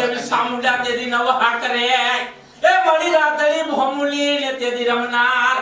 દેવી સામુંડા તેદી નવ હા કરે એ મળી રાતળી ભોમુલી ને તેદી રમનાર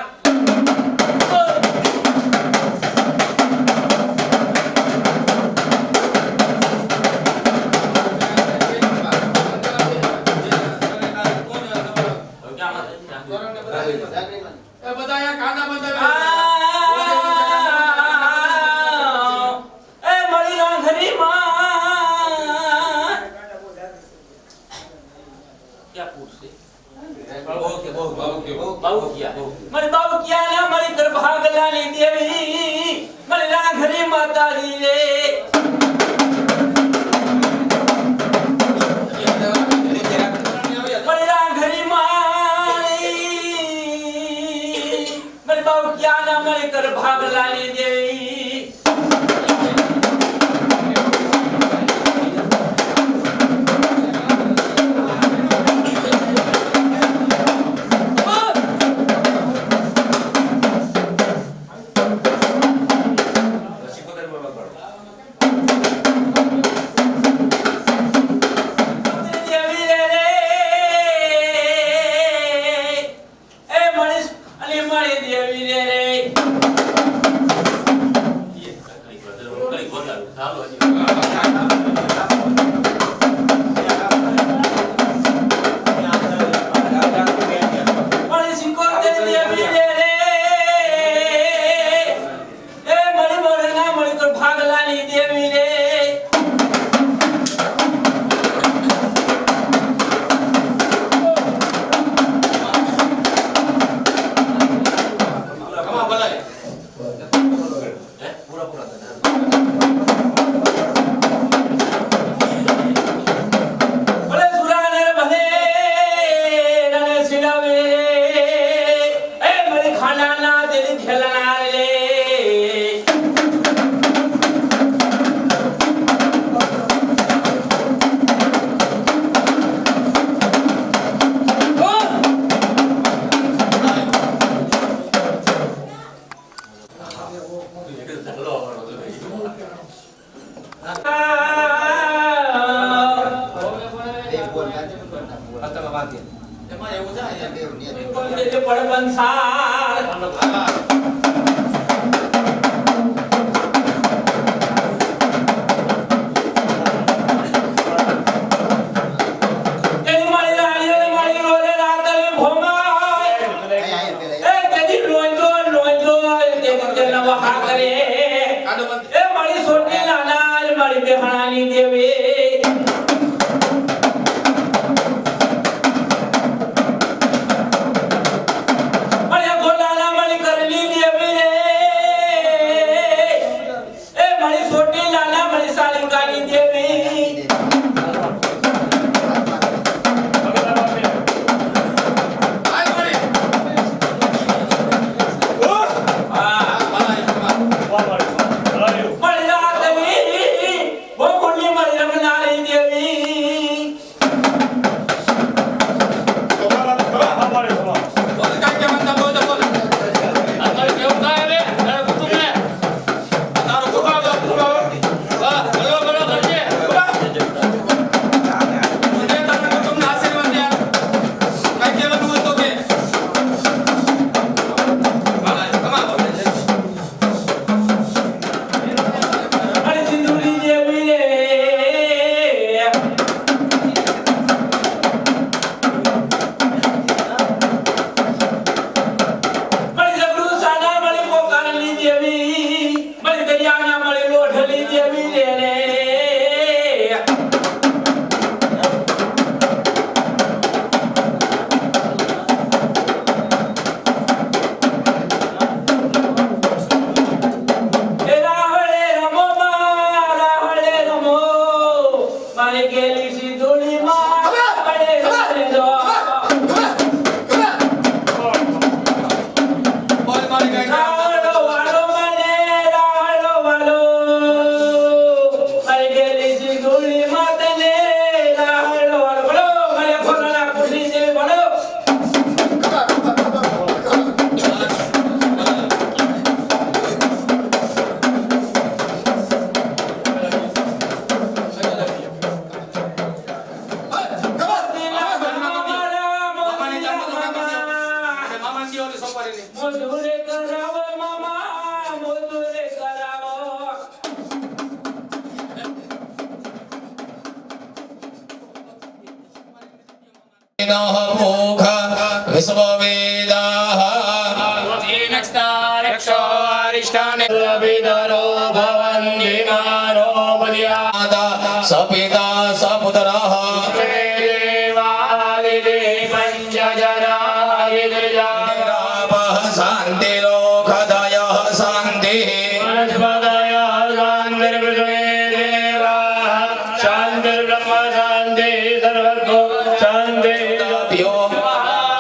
ભૂખ વિશ્વવેદાઃ સપિતા સપુત્રઃ શાંતિરોખદયઃ શાંતિઃ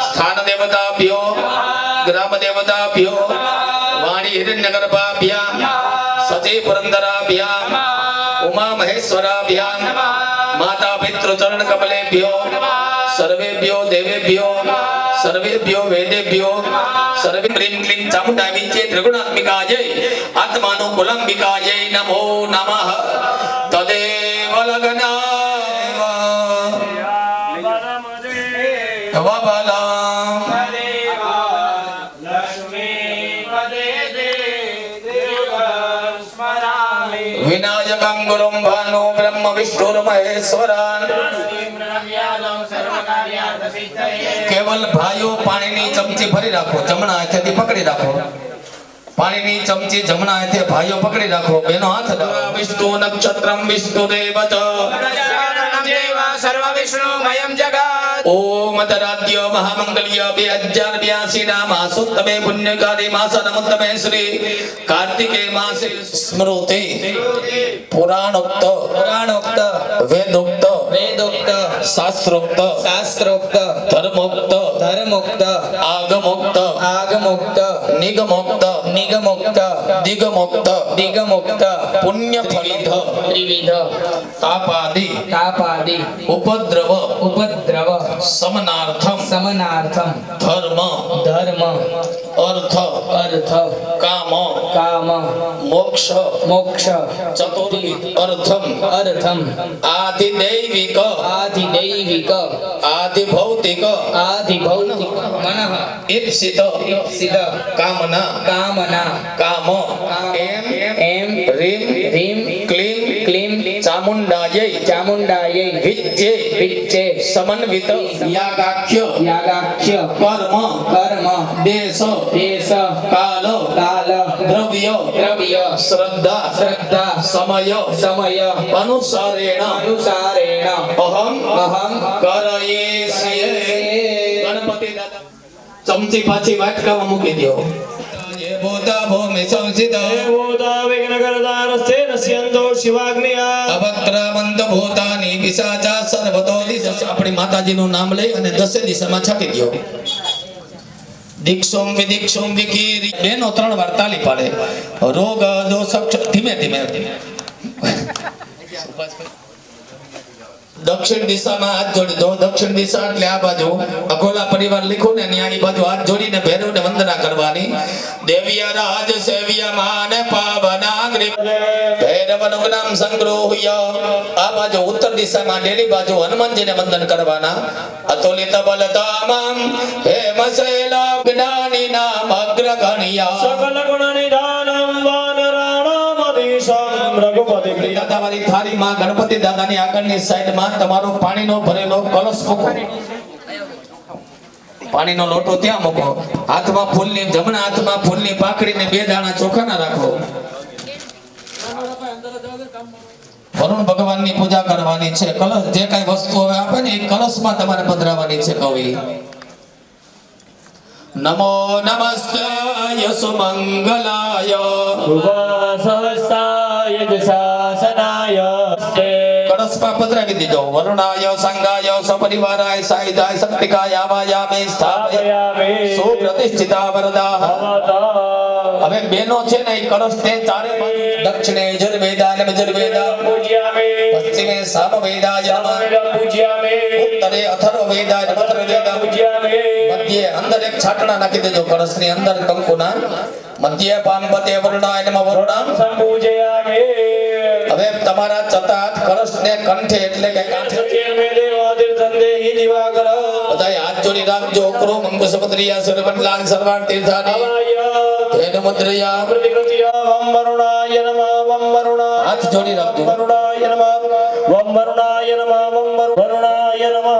સ્થાન દેવતાભ્યો ગ્રામ દેવતાભ્યો વાણી હિરણ્યગર્ભાભ્યામ સચી પુરંદરાભ્યામ ઉમા મહેશ્વરાભ્યામ માતા પિતૃ ચરણ કમલેભ્યો સર્વેભ્યો દેવેભ્યો સર્વેભ્યો વેદેભ્યો સર્વે ક્લીં ક્લીં ચામુંડા વિજય ત્રિગુણાત્મિકાય આત્માનુકૂલંબિકાય નમો નમઃ તદેવ લગ્નાય વબલાં વિનાયકં ગુરું ભાનો બ્રહ્મ વિષ્ણુર્મહેશ્વરાન કેવલ ભાઈઓ પાણીની ચમચી ભરી રાખો જમણા હાથેથી પકડી રાખો પાણીની ચમચી જમણા હાથે ભાઈઓ પકડી રાખો બેનો હાથ વિષ્ણુ નક્ષત્રમ વિષ્ણુ દેવ ચ સર્વ વિષ્ણુમયં જગત ઓમ તરાદ્ય મહામંગલ્ય 2082 ના માસોત્તમે પુણ્યકારી માસ નમોત્તમે શ્રી કાર્તિકે માસે સ્મૃતિ પુરાણોક્ત વેદોક્ત શાસ્ત્રોક્ત ધર્મોક્ત આગમોક્ત નિગમોક્ત દિગમોક્ત પુણ્ય ફલિત ત્રિવિધ તાપાદિ ઉપદ્રવ સમનાર્થમ ધર્મ અર્થ કામ મોક્ષ ચતુર્વિધ અર્થમ આધિદૈવિક આધિભૌતિક મનઃ ઈપ્સિત કામના કામ એમ રીમ ક્લીમ ચામુંડાयै વિચ્ચે સમન્વિત યાગાખ્ય કર્મ દેશ કાલ દ્રવ્ય શ્રદ્ધા સમય અનુસારેણ અહમ કરયેસ્યે ગણપતિ દાદા ચમચી પાછી વાટકામાં મૂકી દો ભૂતા ભૂમિ સંસિત ભૂતા વિઘ્નકરતારસ્તે નશ્યંતો શિવાગ્નિયા અભદ્રમંત ભૂતાની પિશાચા સર્વતો દિશ આપણી માતાજીનું નામ લઈ અને દસે દિશામાં છાંટી દો દીક્ષોમ વિદીક્ષોમ વિકીરી બેનો 3 વાર તાલી પાડે રોગ દોષ ધીમે દક્ષિણ દિશામાં હાથ જોડી દો દક્ષિણ દિશા એટલે આ બાજુ અઘોલા પરિવાર લીખો ને ન્યાય બાજુ હાથ જોડીને ભૈરવને વંદના કરવાની દેવ્યા રાજ સેવ્યા માન પાવનાગ્નિ ભૈરવનું નામ સંગ્રહ્ય આ બાજુ ઉત્તર દિશામાં ડેલી બાજુ હનુમાનજીને વંદન કરવાના અતુલિત બલધામં હેમશૈલા જ્ઞાની નામ અગ્રગણ્ય સકલ ગુણ નિધાનમ વાનરાણામ અધીશમ રઘુપતિ પ્રિય તમારી થાળીમાં ગણપતિ દાદાની આગળની સાઈડમાં તમારો પાણીનો ભરેલો કળશ મૂકો પાણીનો લોટો ત્યાં મૂકો હાથમાં ફૂલની જમણા હાથમાં ફૂલની પાકડીને 2 દાણા ચોખાના રાખો વરુણ ભગવાનની પૂજા કરવાની છે કળશ જે કઈ વસ્તુ હવે આપે ને એ કળશમાં તમારે પધરાવવાની છે કવિ નમો નમસ્તે સુમંગલાય સહસ્રાય શાસનાય કળશમાં પધરાવી દીધો વરુણાય સંગાય સપરિવારાય સાહિતાય શક્તિકાય આવાયામે સ્થાપયામે સુપ્રતિષ્ઠિતા વરદાઃ હવે બેનો છે ને એ કળશ તે ચારે બાજુ દક્ષિણે યજુર્વેદા ને યજુર્વેદા પૂજ્યામે પશ્ચિમે સામવેદાય નમઃ પૂજ્યામે ઉત્તરે અથર્વવેદાય નમઃ અથર્વવેદા પૂજ્યામે મધ્યે અંદર એક છાટણા નાખી દેજો કળશની અંદર કંકુના મધ્યે પાનપતે વરુણાય નમઃ વરુણામ સંપૂજયામે હવે તમારા ચતાત કળશને કંઠે એટલે કે કાંઠે મેદેવાદિર સંદેહી દિવાકર બધાય હાથ જોડી રાખજો ક્રો મંગસમદ્રિયા સર્વમંગલાન સર્વાણ તીર્થાની ધેન મુદ્રયા પ્રતિકૃત્યા વમ વરુણાય નમઃ વમ વરુણા હાથ જોડી રાખજો વરુણાય નમઃ વમ વરુણાય નમઃ વમ વરુણાય નમઃ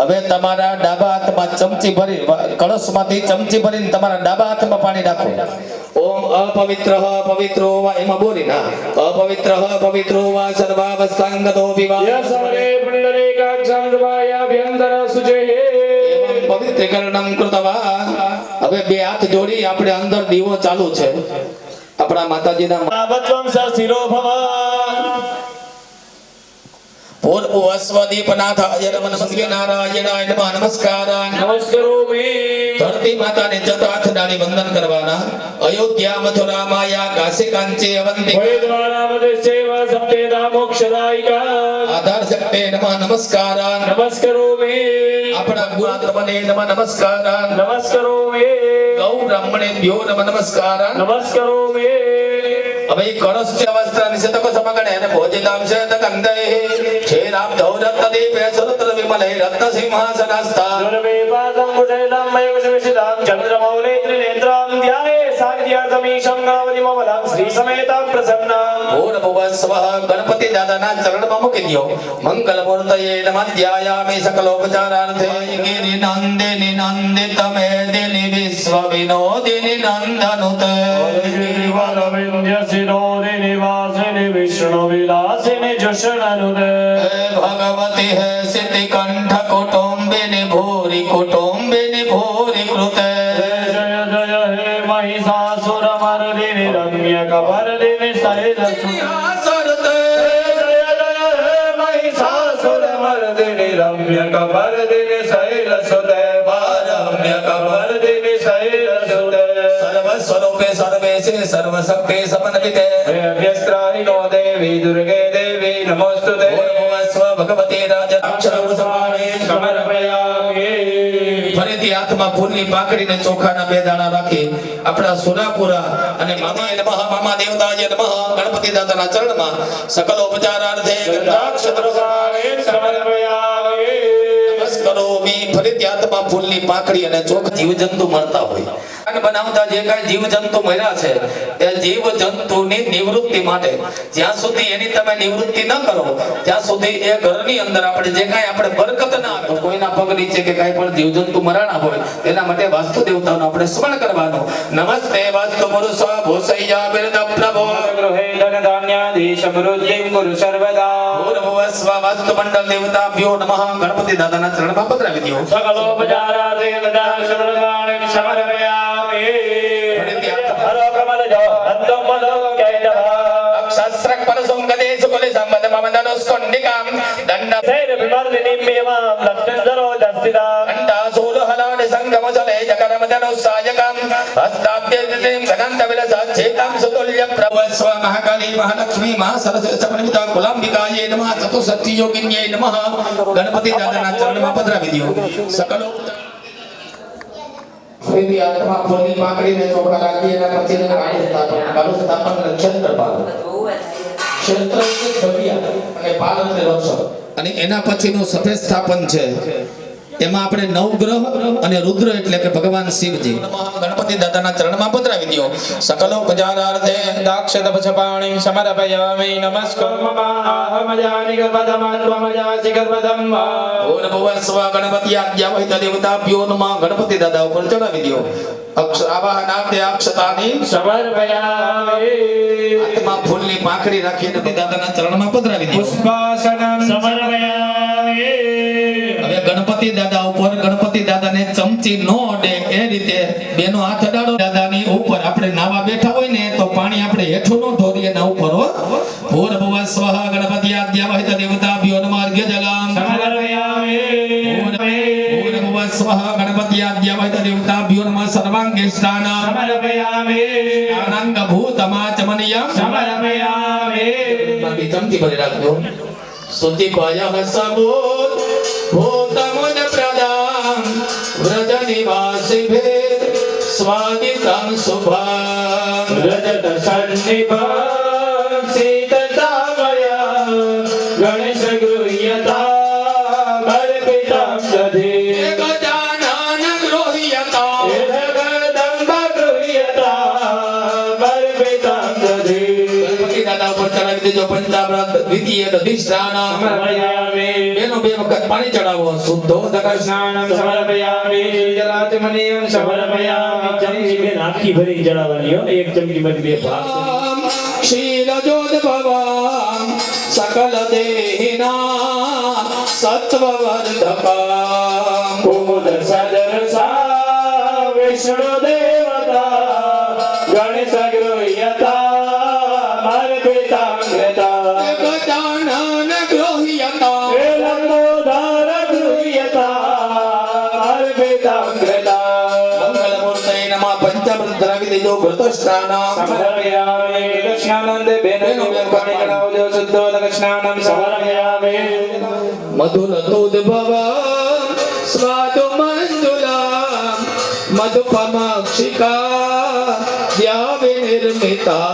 હવે તમારા ડાબા હાથમાં ચમચી ભરી કળશમાંથી ચમચી ભરીને તમારા ડાબા હાથમાં પાણી રાખો. ઓમ અપવિત્રઃ પવિત્રો વા એમાં બોલી ના અપવિત્રઃ પવિત્રો વા સર્વાવસ્થાંગતો વિવા યસમરે પુંડરીકાક્ષં સભાયાભ્યંતર સુચેહે એવં પવિત્રીકરણમ કૃતવા. હવે બે હાથ જોડી આપણે અંદર દીવો ચાલુ છે આપણા માતાજીના આવત્વં સશિરો ભવ પૂર્વસ્વદીપનાથાય નમઃ નારાયણાય નમઃ નમસ્કારાન. નમસ્કારોમિ ધરતી માતાને ચતુર્થ ડાળી વંદન કરવાના. અયોધ્યા મથુરા માયા કાશી કાંચી અવંતી વૈદ્વારા વદસ્યૈવ સપ્તેદા મોક્ષદાયિકા આધાર શક્તે નમઃ નમસ્કારાન. નમસ્કારોમિ આપણા ગુરુદ્રમને નમઃ નમસ્કારાન. નમસ્કારોમિ ગૌ બ્રાહ્મણેભ્યો નમઃ નમસ્કારાન. નમસ્કારોમિ હવે કળશ છે વસ્ત્ર નિષેધકો સમગણે અને ભોજિતામ છે તકંદે ક્ષેરામ ધૌરત્ન દીપે સુરત્ર વિમલે રત્ન સિંહાસનસ્થા दुर्वेपादं कुटैलं मयूषविषितां चन्द्रमौले त्रिनेत्रां ध्याये साग्ध्यार्थमीशं गावतिममलां श्रीसमेतां प्रसन्नां ભૂર્ભુવઃ સ્વઃ. ગણપતિ દાદાના ચરણમાં મૂકી દો. મંગલ મૂર્તયે નમઃ ધ્યાયામિ સકલોપચારાર્થે ગિરિ નંદિની નંદિત મેદિની વિશ્વ વિનોદિની નંદનુતે गिरिवरविन्द्यसिरोदिनि वासिनि विष्णुविलासिनि जुषणनुदे भगवती है सिद्धि कंठ कुटुंबिनी भूरि कुटुंबिनी भूरि कृते जय जय हे महिषासुरमर्दिनि रम्यकपर्दिनि शैलसुते जय जय हे महिषासुरमर्दिनि रम्यकपर्दिनि शैलसुते रम्यकपर्दिनि शैलसुते सर्वस्वरूपे सर्वेशे सर्वशक्ति समन्विते व्यस्त्राहिनो देवी दुर्गे देवी नमोस्तुते भूर्भुवस्व भगवती राजराक्षर समाने समर्पयामि ફરીથી હાથમાં ફૂલની પાકડીને ચોખાના બે દાણા રાખી આપણા સુરાપુરા અને મામાય નમઃ મામા દેવતાય નમઃ ગણપતિ દાદાના ચરણમાં સકલ ઉપચારાર્થે ગંધાક્ષર સમાને સમર્પયામિ નમસ્કારોમિ. ફરીથી હાથમાં ફૂલની પાકડી અને ચોખા જીવજંતુ મળતા હોય અને બનાવતા જે કાંઈ જીવજંતુ મળ્યા છે તે જીવજંતુની નિવૃત્તિ માટે જ્યાં સુધી એની તમે નિવૃત્તિ ન કરો ત્યાં સુધી એ ઘરની અંદર આપણે જે કાંઈ આપણે બરકત ના આવે. કોઈના પગ નીચે કે કાંઈ પણ જીવજંતુ મરાણા હોય તેના માટે વાસ્તુ દેવતાનું આપણે સ્મરણ કરવાનું. નમસ્તે વાસ્તુ પુરુષ ભૂષૈયા બિરદ પ્રભો ગૃહે ધન ધાન્યાદિ સમૃદ્ધિં કુરુ સર્વદા પૂર્વસ્વ વાસ્તુ મંડળ દેવતાભ્યો નમઃ. ગણપતિ દાદાના ચરણમાં પધરાવી દો. સકલોપચારાર્થે ગદાક્ષરવાણિ સમર્પયામિ હર કમલજો હંતો મદો કૈતવ શસ્ત્રક પરસું ગદે સુકલે સંબંધ મમદનો સ્કંડિકામ દંડ સૈર વિમર્દિનિ મેવાં લક્ષ્મીધરો દસ્તિતા અંડા સૂલ હલાડ સંગમ જલે જકરમ ધનો સાયકમ હસ્તાબ્દિમ ગનંત વિલસ ચેતમ સુતુલ્ય પ્રભુ સ્વ મહાકાલી મહાલક્ષ્મી મહાસરસ્વતી સમન્વિતા કુલાંબિકાયે નમઃ ચતુસતી યોગિન્યે નમઃ. ગણપતિ દાદાના ચરણમાં પધરાવી દો. સકલો ફરીથી હાથમાં ફૂલની પાકડીને ચોખા રાખી એના પછી કાળું સ્થાપન ક્ષેત્રપાલ ક્ષેત્ર એટલે જગ્યા અને પાલ એટલે રક્ષક. અને એના પછીનું સફેદ સ્થાપન છે એમાં આપણે નવગ્રહ અને રુદ્ર એટલે કે ભગવાન શિવજી. ગણપતિ દાદાના ચરણમાં પધરાવી દો. સકલો ઉપચારાર્થે દાક્ષત પછપાણિ સમર્પયામિ નમસ્કારમહામજાનિ ગર્ભધમાત્વમજાસી ગર્ભધમ ભૂર્ભુવસ્વ ગણપતિ આદ્યાવહિત દેવતાભ્યો નમઃ. ગણપતિ દાદા ઉપર ચડાવી દો. આવાહનાર્થે અક્ષતાની સમર્પયામિ હાથમાં ફૂલની પાંખડી રાખીને દાદાના ચરણમાં પધરાવી દો. પુષ્પાસનમ સમર્પયામિ હવે ગણપતિ દાદા ઉપર ગણપતિ દાદાને ચમચી નો અડે એ રીતે બેનો હાથ અડાડો. દાદાની ઉપર આપણે નાવા બેઠા હોય ને તો પાણી આપણે હેઠું નો ઢોરીએ ના ઉપર હો. ભૂર્ભુવઃ સ્વઃ ગણપતિ આદ્યાવહિત દેવતાભ્યો નમઃ. અર્ઘ્ય જલમ સમર્પયામિ ભૂર્ભુવઃ સ્વઃ ગણપતિ આદ્યાવહિત દેવતાભ્યો નમઃ. સર્વાંગે સ્નાન સમર્પયામિ સ્નાનાંગ ભૂતમાચમનીયમ સમર્પયામિ ચમચી ભરી રાખજો. સુતિપાયઃ સબોધ ભૂતમુદ પ્રદામ વ્રજ નિવાસિભે સ્વાગતં શુભં રજત સન્નિભં સીતતામયા ગણેશ ગૃહ્યતા અર્પિતં દધે ગજાનન ગૃહ્યતા જગદંબા ગૃહ્યતા અર્પિતં દધે ગણપતિ દાદા ઉપર ચડાવી દેજો પંચામૃત દ્વિતીય અધિષ્ઠાન સમર્પયામિ બેનો બે વખત પાણી ચડાવો શુદ્ધોદક સ્નાનમ સમર્પયામિ જલાચમનીયમ સમર્પયામિ ચમચી બેન આખી ભરી ચડાવવાની હો એક ચમચી બધી બે ભાગ કરી. ક્ષીરજોદ્ભવામ સકલ દેહિના સત્વવર્ધકામ કુમુદ સદરસા વિષ્ણુ દેવતા ગણેશ ગૃહ્યતા મર્પિતાંગતા ગજાનન ગૃહ્યતા હે લંબોદર ગૃહ્યતા મર્પિતાંગતા મંગલમૂર્તય નમઃ પંચામૃત ધરાવી દેજો ઘૃતસ્નાન સમર્પયામિ કૃષ્ણાનંદ બેનો પાણી ચડાવજો શુદ્ધોદક સ્નાનમ સમર્પયામિ મધુરતોદ્ભવ સ્વાદુ મંજુલા મધુપમાક્ષિકા દ્યાવિનિર્મિતા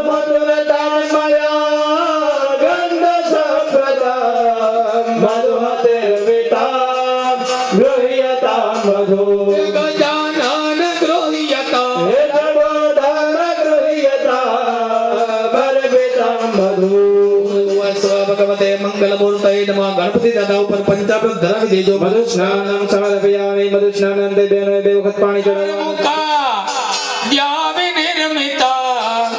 મધુરતામયા ગંધ સંપ્રદા મધુમતિર્વિતા ગૃહ્યતા મધુ ગજાનન ગૃહ્યતા હે જગોદર ગૃહ્યતા મર્પિતા મધુ સ્વ ભગવતે મંગલમૂર્તય નમઃ ગણપતિ દાદા ઉપર પંચામૃત ધરાવી દેજો મધુ સ્નાનમ સમર્પયામિ મધુ સ્નાનમ બે વખત પાણી ચડાવવાનું દ્યાવિનિર્મિતા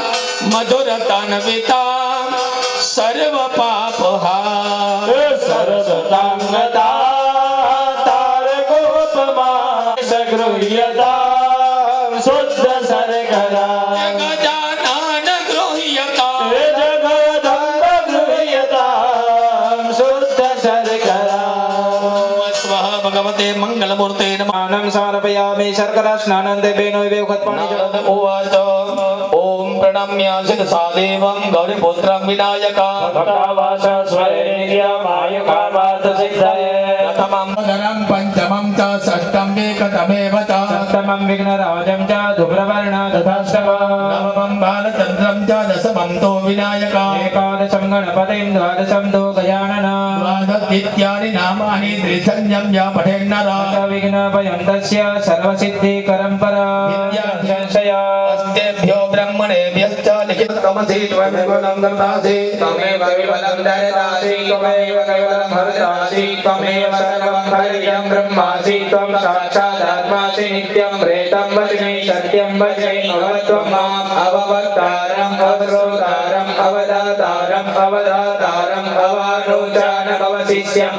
મધુરતાન્વિતા સર્વ પાપહા સરસતાંગતા તારકોપમા સગૃહ્યતા શુદ્ધ સરકરા ગજાનન ગૃહ્યતા હે જગદંબ ગૃહ્યતા શુદ્ધ સરકરા સ્વ ભગવતે મંગલમૂર્તે નમઃ સ્નાનમ સમર્પયામિ શર્કરા સ્નાનમ બે વખત પાણી ચડાવવાનું ઉવાચ ઓમ પ્रणम्य शिरसा देवं गौरीपुत्रं विनायकं ભક્તાવાસ સ્વરે નિત્યમાયુકામાર્થ સિદ્ધયે प्रथमं नगरं पञ्चमं च षष्ठं वेकतमेव च સપ્તમં વિઘ્નરાજં ચ ધૂમ્રવર્ણ તથાષ્ટમં नवमं बालचन्द्रं च दशमं तो विनायकं एकादशं गणपतिं द्वादशं तु गजानन द्वादशेत्यादि नामानि त्रिसंज्ञं य पठेन्नर विघ्नभयन्तस्य सर्वसिद्धिकरं परा संशय अस्तेभ्यो ब्रह्मणेभ्यश्च लिखितमसि त्वमेव ददासि त्वमेव केवलं ददासि त्वमेव केवलं हरदासि त्वमेव सर्वं हरियं ब्रह्मासि त्वं साक्षादात्मासि नित्यं प्रेतं वच्मि सत्यं वच्मि अवत्वं माम् अववक्तारम् अवश्रोतारम् अवदातारम् अवधातारम् अवानोचानम् अवशिष्यम्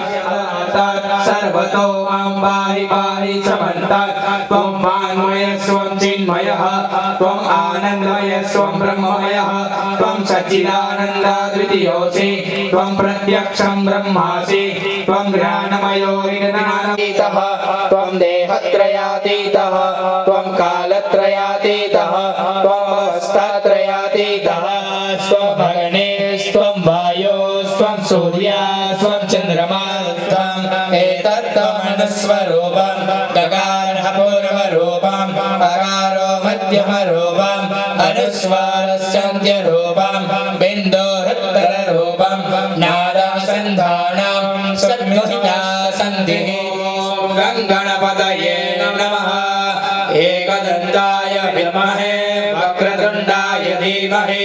सर्वतो मां पाहि पाहि समन्तात् त्वं वाङ्मयः स्वं चिन्मयः त्वम् आनन्दमयः स्वं ब्रह्ममयः त्वं सच्चिदानन्दाद्वितीयोऽसि त्वं प्रत्यक्षं ब्रह्मासि त्वं ज्ञानमयो विज्ञानातीतः त्वं देहत्रयातीतः त्वं कालत्रयातीतः त्वम् अवस्थात्रयातीतः स्वभगणेस्त्वं वायोस्त्वं सूर्यास्त्वं चन्द्रमास्त्वम् एतत्त्वमनुस्वरूपं गगारः पूर्वरूपम् अकारो मध्यमरूपम् अनुस्वारस्यन्त्यरूपं बिन्दोरुत्तररूपं नादासन्धानं सद्गुहिता सन्धिः गङ्गणपतये नमः एकदन्ताय विद्महे वक्रतुण्डाय धीमहि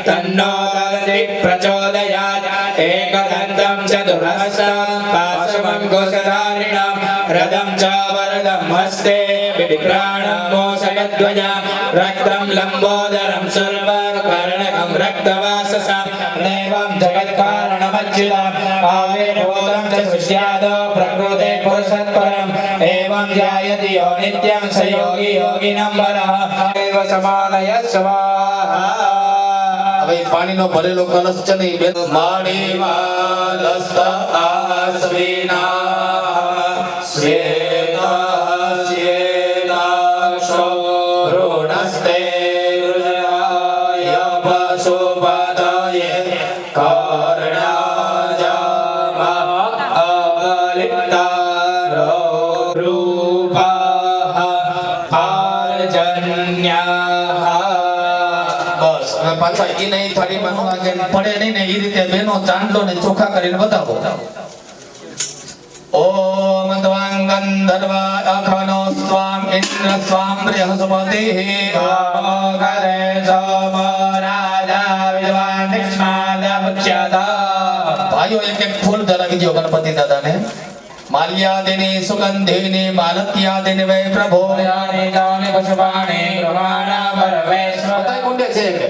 तन्नो दन्ति प्रचोदयात् एकदन्तं चतुर्हस्तं पाशमङ्कुशधारिणं रथं च वरदं हस्ते विभ्राणं मोषयध्वजं रक्तं लम्बोदरं सुर्वकर्णकं रक्तवाससं देवं जगत्कारणमच्युतम् आविर्भूतं च सुष्यादो प्रकृते पुरुषत्परम् एवं ध्यायति यो नित्यं स योगी योगिनं वरः एव समानय स्वाहा હવે પાણીનો ભરેલો કલશ છે ને બે માણીવાલસ્ત આસ્વિના સ્વેતાસ્યેતાશો ઋણસ્તે રુજરાય પશુપતયે કર્ણાજામા અલિપ્તારો રૂપાઃ આર્જન્યાઃ બસ હવે પાછા ઈ નહીં થાળીમાં નો લાગે પડે નહીં ને ઈ રીતે બેનો ચાંદલો ને ચોખા કરીને બતાવો ઓમ ત્વાં ગંધર્વા અખનો સ્વામ ઇન્દ્ર સ્વામ બૃહસ્પતિઃ કરે સોમો રાજા વિદ્વાન ભાઈઓ એક એક ફૂલ ધરાવી દો ગણપતિ દાદાને. માલ્યાદિની સુગંધિની માલત્યાદિની વૈ પ્રભો બધાય કુંડે છે કે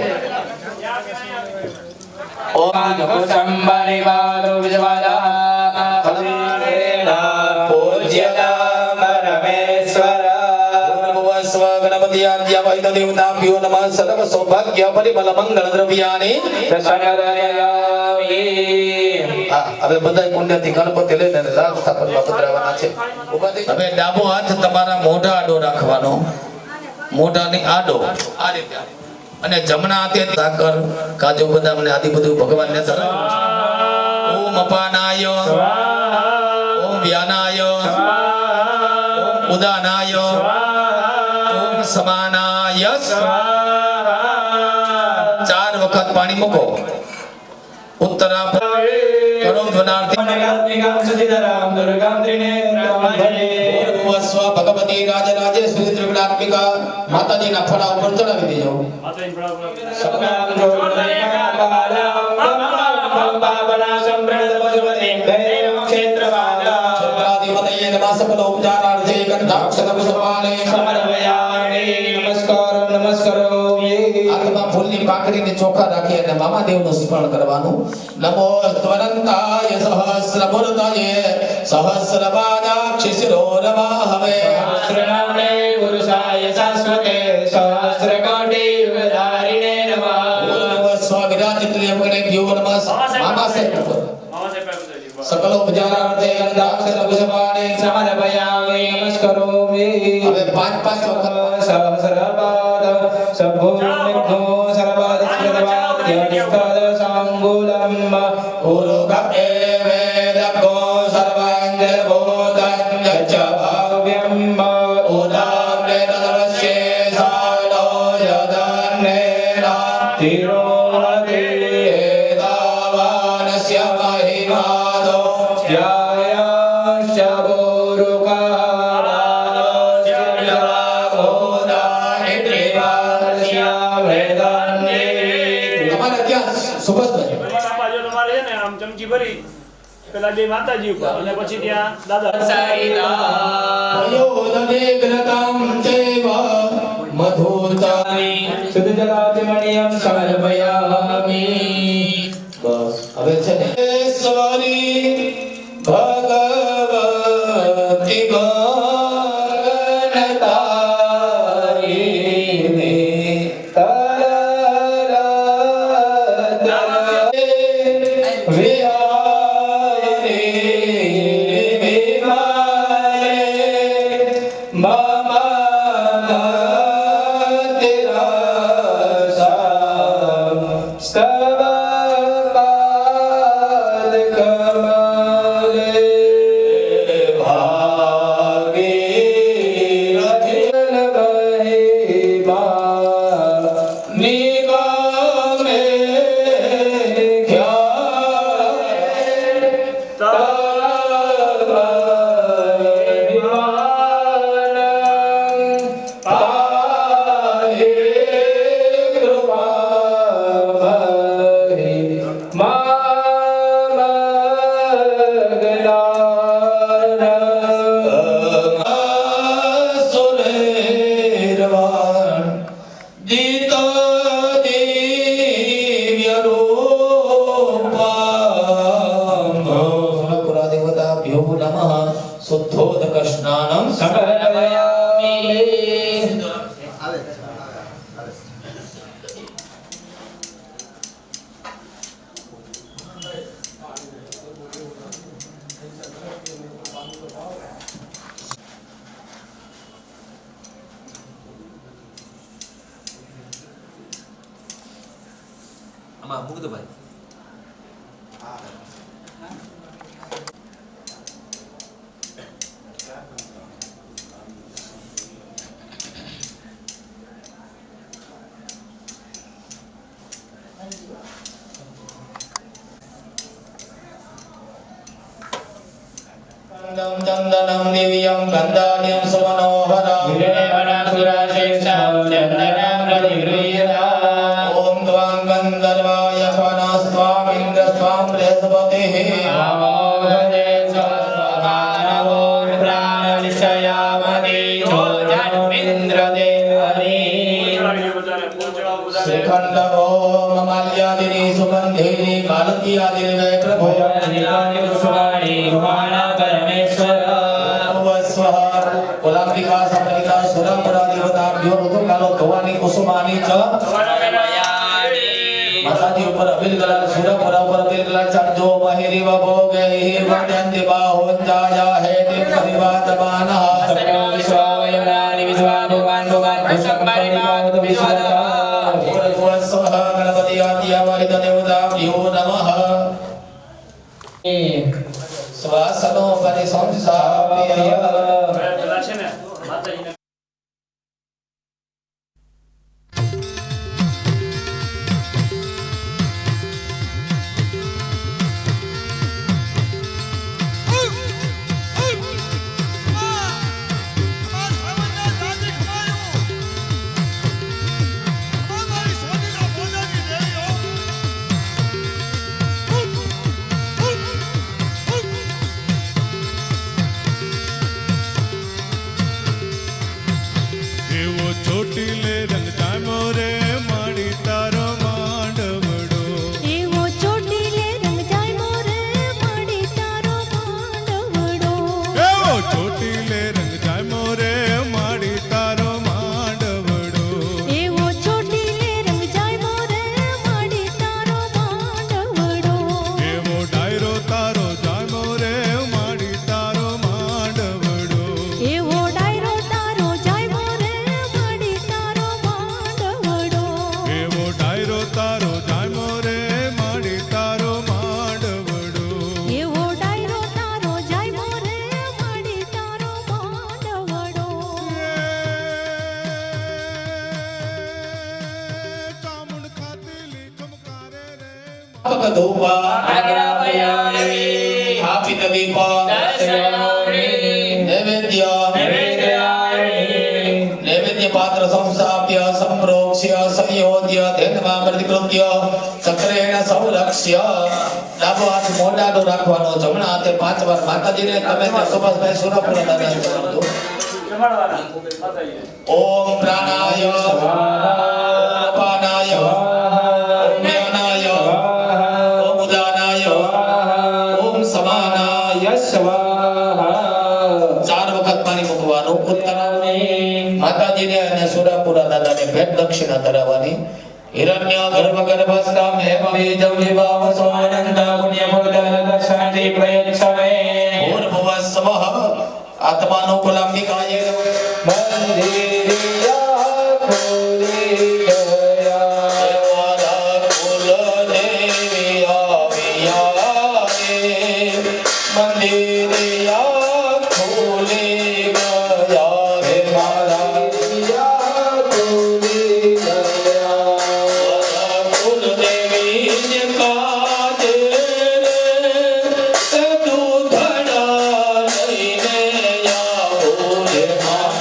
देवताभ्यो नमः सर्व सौभाग्य परिमल मंगल द्रव्यानि હવે બધાય કુંડેથી ગણપતિ લઈને રાગ સ્થાપનમાં પધરાવવાના છે. હવે ડાબો હાથ તમારા મોઢા આડો રાખવાનો, મોઢાની આડો આ રીતે, અને જમણા હાથે સાકર કાજુ બદામ ને આદિ બધું ભગવાનને ધરાવવાનું. ઓમ અપાનાય, ઓમ વ્યાનાય, ઓમ ઉદાનાય, ઓમ સમાનાય. 4 વખત પાણી મૂકો. ઉત્તરા કરો ધ્વનાર્થી સ્વ ભગવતી રાજરાજેશ્વરી ત્રિગુણાત્મિકા માતાજીના ફળા ઉપર ચડાવી દેજો. ક્ષેત્રાધિપતયે નમઃ સકલ ઉપચારાર્થે કંઠાક્ષરમ સમાને સમર્પયામિ. નમસ્કારો. હાથમાં ફૂલની પાકડીને ચોખા રાખી અને મામાદેવનું સ્મરણ કરવાનું. નમો સ્વરંતાય સહસ્રમૂર્તયે સહસ્રપાદાક્ષી શિરોરવાહવે સહસ્રનામને પુરુષાય શાશ્વતે સહસ્રકોટિ યુગધારિણે નમઃ. સ્વવિરાજિતેભ્યો નમઃ. મામા સાહેબ સકલ ઉપચારાર્થે કંઠાક્ષરમ સમાને સમર્પયામિ. નમસ્કારોમિ. હવે 5 વખત સહસ્રપાદ સભો નિઘ્નો સર્વાદસ્યવાદ્યનિષ્ઠાદ સાંગુલમ ઉરુગે વેદકો સર્વાંગર્ભૂતં ભાવ્યમ ઉદામ્ને તદવસ્યે સાડો યદન્નેના તિરોહતે એદાવાનસ્ય મહિમાદો જ્યાયાશ્ચ બોરુકાદાનોશ્ચ જવાગોદાનિ ત્રિવાર્ષ્યા વેદાન્ને. તમારે ત્યાં સુભાષભાઈ બાપા જો તમારે છે ને આમ ચમચી ભરી પેલા બે માતાજી ઉપર અને પછી ત્યાં દાદા વયોદવેગ્રતમ ચૈવ મધુરતાની શુદ્ધ જલાતિમણિયમ સમર્પયામિ. બસ હવે છે ને ઈશ્વરી ભગવતી ગણતારીણી શુદ્ધોદક સ્નાનમ સમર્પયામિ. આમાં મૂક દો ભાઈ. चंदनम दिव्यम गंधान्यम सुमनोहरम ओम त्वां गंधर्वाय फनस्त्वामिन्द्र स्वाम बृहस्पतिः नमो भजे स्वमानवो प्राणनिशयामति जोजन्मिन्द्रदेवरी श्रीखंड ओम माल्यादिनी सुगंधिनी मालती आदिनी जय प्रभो भयानिलानि कुसुमानि गुहाना परमेश्वर वस्वः कुलाम्बिका समरिका सुरपुरा देवताभ्यो ऋतुकालो भवानी कुसुमानि च माताजी ऊपर अबिल गलाल सुरपुरा ऊपर अबिल गलाल चर्जो महेरी वभोगे हि वंद्यन्ति बाहोञ्जाया हे दिव परिवादमानः सप्नो विश्वावयुनानि विश्वाभुवान् भुवान् कुसुम्बरिवाद विश्वदा वस्वः गणपति आदि अवहित देवताभ्यो नमः स्वासनो परिसंस्थाप्य પેલા છે ને માતાજીને એવો ચોટીલે રંગ જામો રે માડી તારો માંડવડો એવો ચોટીલે રંગ જાયમો રે માડી તારો માંડવડો એવો ચોટીલે રંગ જામો રે માડી તારો માંડવડો એવો ચોટીલે રંગ જાયમો રે માડી તારો માંડવડો એવો ડાયરો તારો જામો રે માડી તારો માંડવડો એવો ડાયરો તારો જાયમો રે માડી તારો માંડવડો એવો ડાયરો તારો જામો રે માડી તારો માંડવડો એવો ડાયરો તારો જાયમો રે માડી તારો માંડવડો ચામુંડ ખાતેલી ખમકારે રે धूपा आग्रापयामि स्थापित दीप दर्शयामि नैवेद्य निवेदयामि नैवेद्य पात्र संस्थाप्य संप्रोक्ष्य संयोज्य धैर्यમાં પ્રતિકૃત્ય ચક્રેણ સંરક્ષ્ય ડાબો હાથ મોઢાનો રાખવાનો જમણા હાથે 5 વાર માતાજીને તમે તે સુભાષભાઈ સુરપુરા દાદા કરજો જમાડવાના માતાજીને ઓમ પ્રાણાય અપાનાય ઓમ જ્ઞાનાય ઓમ ઉદાનાય ઓમ સમાનાય ચાર વખત પાણી મૂકવાનું ઉત્તરાવણી માતાજીને અને સુરાપુરા દાદાને ભેટ દક્ષિણા ધરાવવાની હિરણ્ય ગર્ભ ગર્ભસ્થમ હેમ બીજમ વિભાવ સ્વાનંદ પુણ્ય મુર્દન દર્શનતિ પ્રયચ્છમે ભૂર્ભુવ સ્વઃ આત્માનુકૂલંબિકાય મંદિરિયા ખોલી ગયા દેવારા કુલ દેવિયા વિયારે મંદિરિયા ખોલી ગયા હે મારા મંદિરિયા ખોલી ગયા કુલ દેવી ને કાજે રે તું ધડા લઈને આવો રે મારા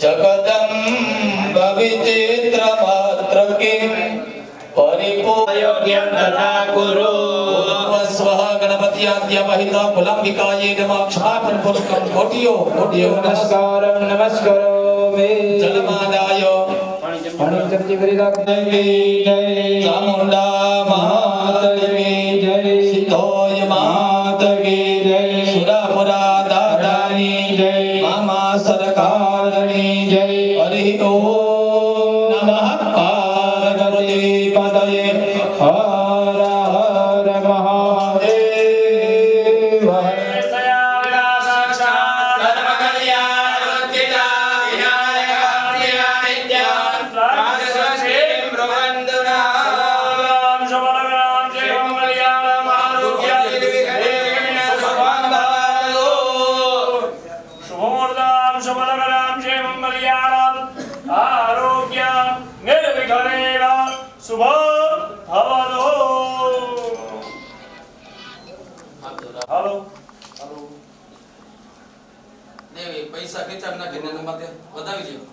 जगदम्ब विचित्र मात्र के परिपूर्योग्यं तथा कुरु स्वः गणपत्याद्यवहिता कुलंबिकाये नमः क्षमापण पूर्वकं कोटियो नमस्कारं नमस्करोमि जलमादाय पाणी चमची भरी राख देवी जय चामुंडा माता की जय सिद्धोय माता की जय सुरापुरा दादानी जय मामा सरकारनी जय हरि ओम नमः पार्वती पतये हर हर महादेव દેવી પૈસા ખેંચામ નાખીને એના માટે વધાવી લ્યો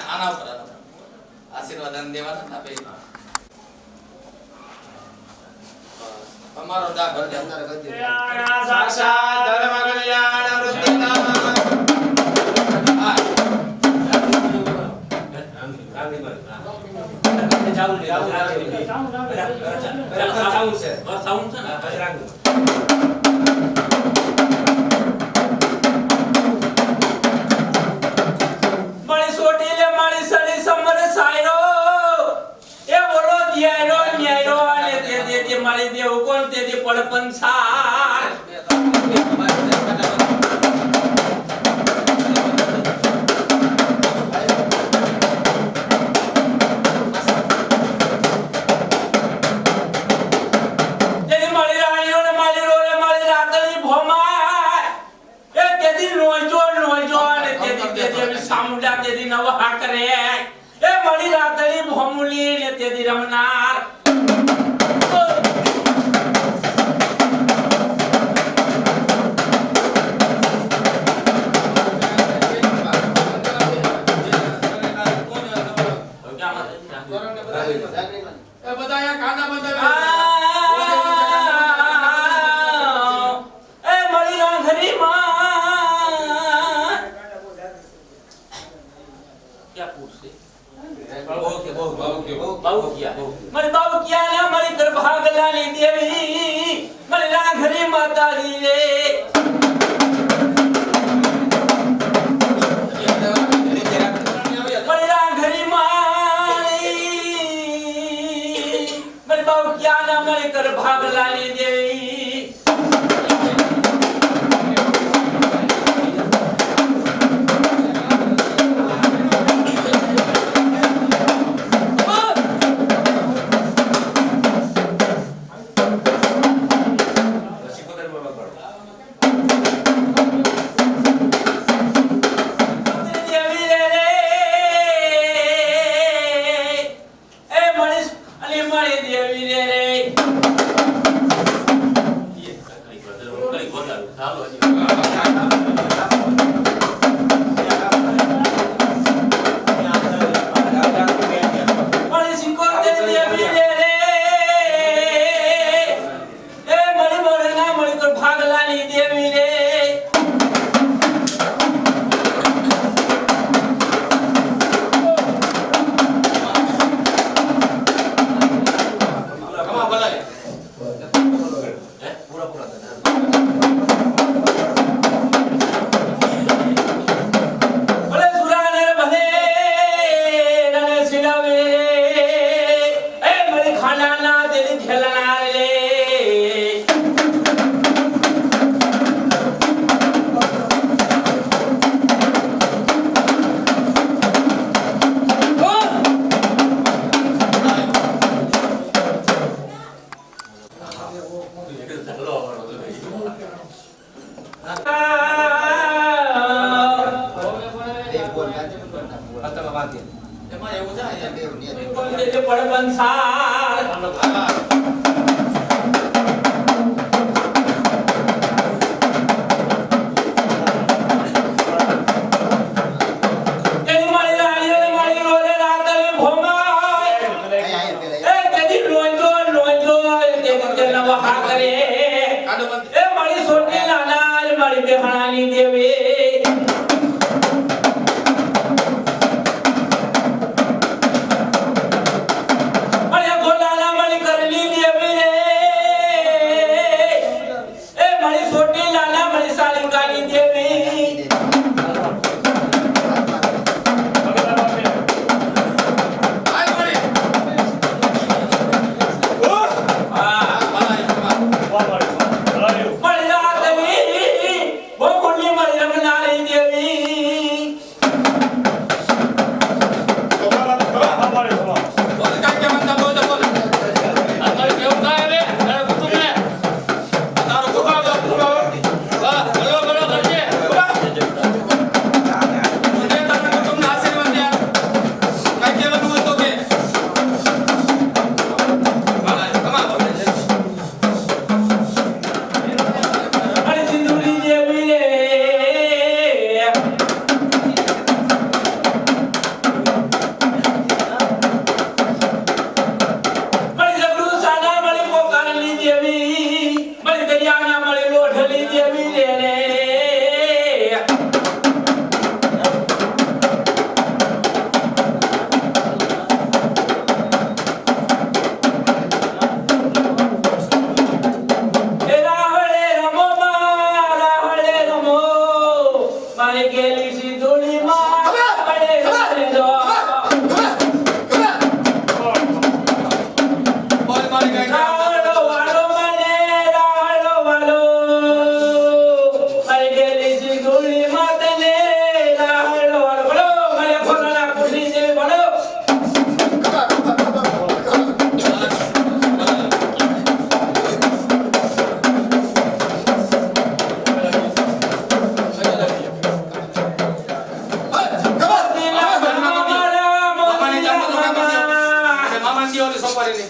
આના ઉપર આશીર્વાદ દેવાના ના બે અમારો દાખલ સાક્ષાત ધર્મ કલ્યાણ વૃદ્ધિના મારી દેવ કોણ તે પડપન સાર સામુંડા તેદી નવ હાક રે એ મળી રાતળી ભોમુલી ને તેદી રમનાર બધાયા કાના બંધા એ મળી રાંધરી માં क्या पूछे बाबू किया ना मरी दरभागलानी देवी मरी राघरी माता दी रे मरी राघरी मारी मरी बाबू किया ना मरी दरभागलानी देवी જન્મ હાકરે એ મારી સોટી લાલાલ મારી બેહણાની દેવી મારી ગોલાલા મારી કરલી દેવી એ મારી સોટી લાલા મારી સાલિકાની દેવી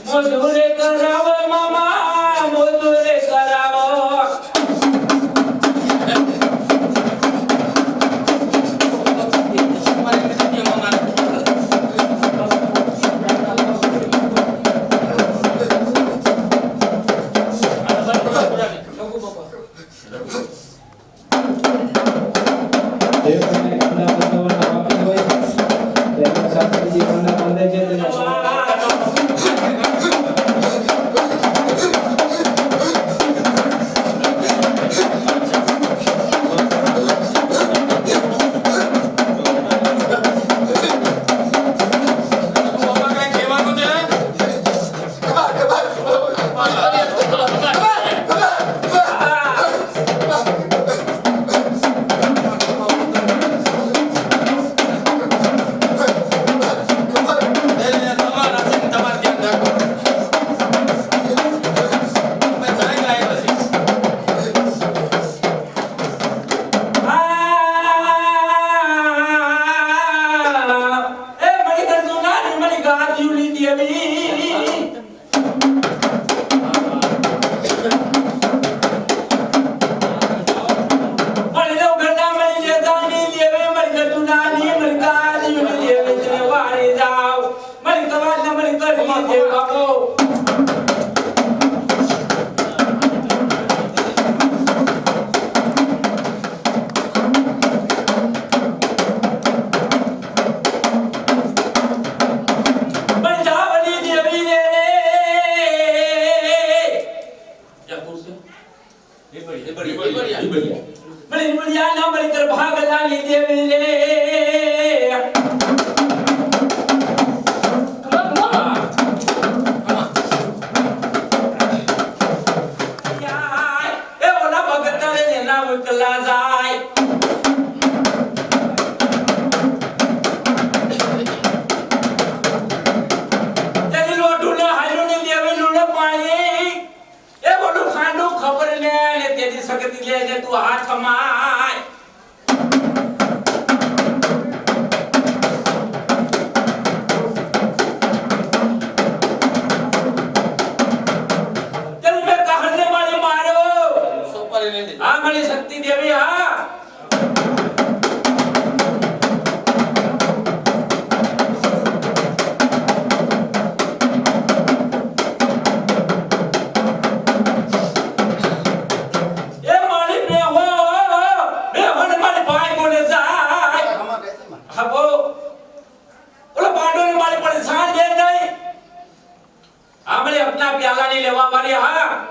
મોદુરે કરાવો મામા મોદુરે કરાવો ભાગલાની લેવા મારી હા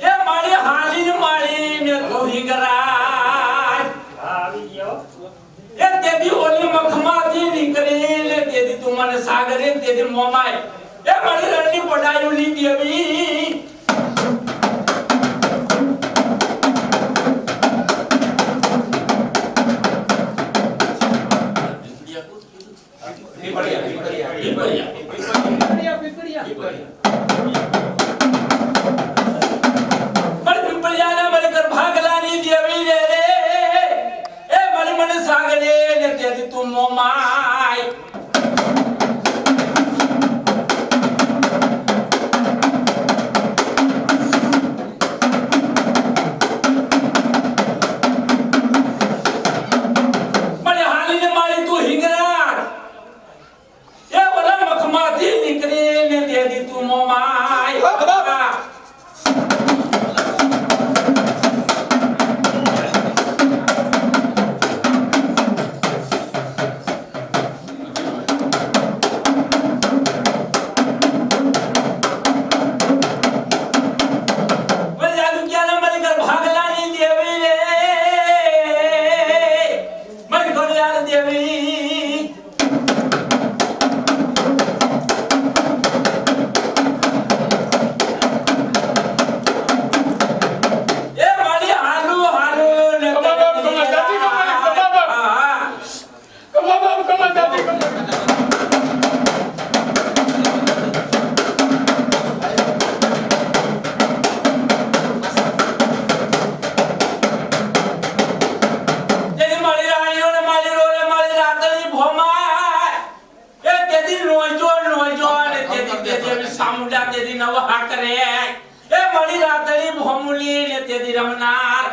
એ મારી હાલીને મારીને ધોઈ ગરાય આવી ગયો એ તેદી ઓલી મખમાંથી નીકળીને તેદી તું મને સાગરે તેદી મોમાય એ મારી રણની પડાયું લીધી આવી તું મોમાય મને હાલીને મારી તું હિંગરા એ ઓલા મખમાંથી નીકળીને તેદી તું મોમાય સામુડા તેદી નવ હાકરે એ મળી રાતળી ભોમુલી ને તેદી રમનાર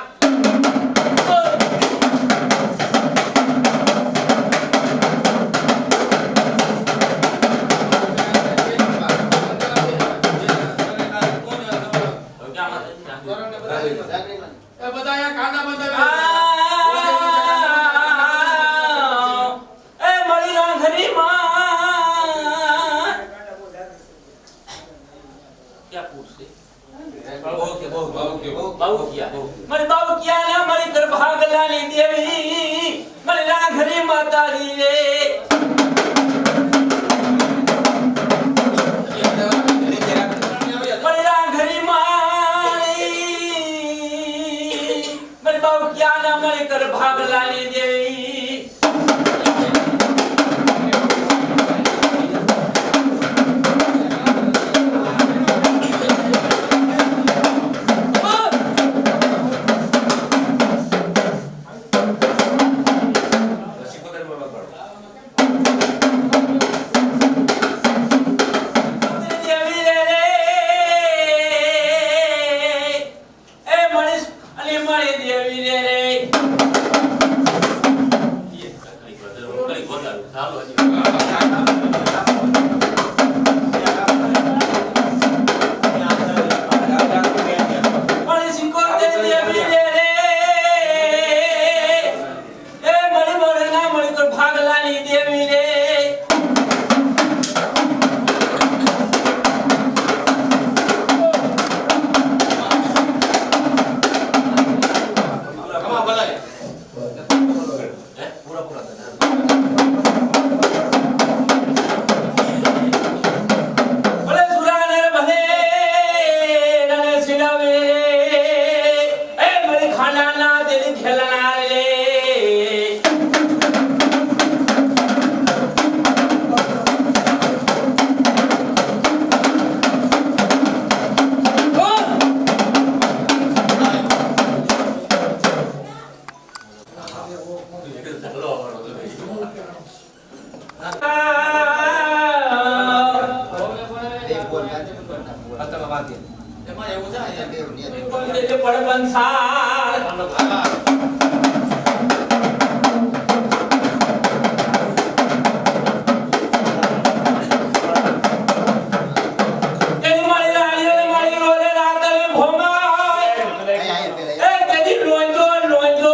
બધાયા કાના બંધ એ મળી રાંધરી માં क्या पूछे बाबू किया मरे बाबू किया ना मरे कर भागलानी देवी मरे राघरी माता दी रे मरे राघरी माई मरे बाबू किया ना मरे कर भागलानी देवी એમાં એવું છે પડબંસાર એ તેદી લોંજો તેદી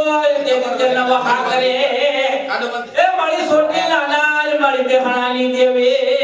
તે નવા કરે એ મારી સોટી નાના મારી બેહણાની દેવી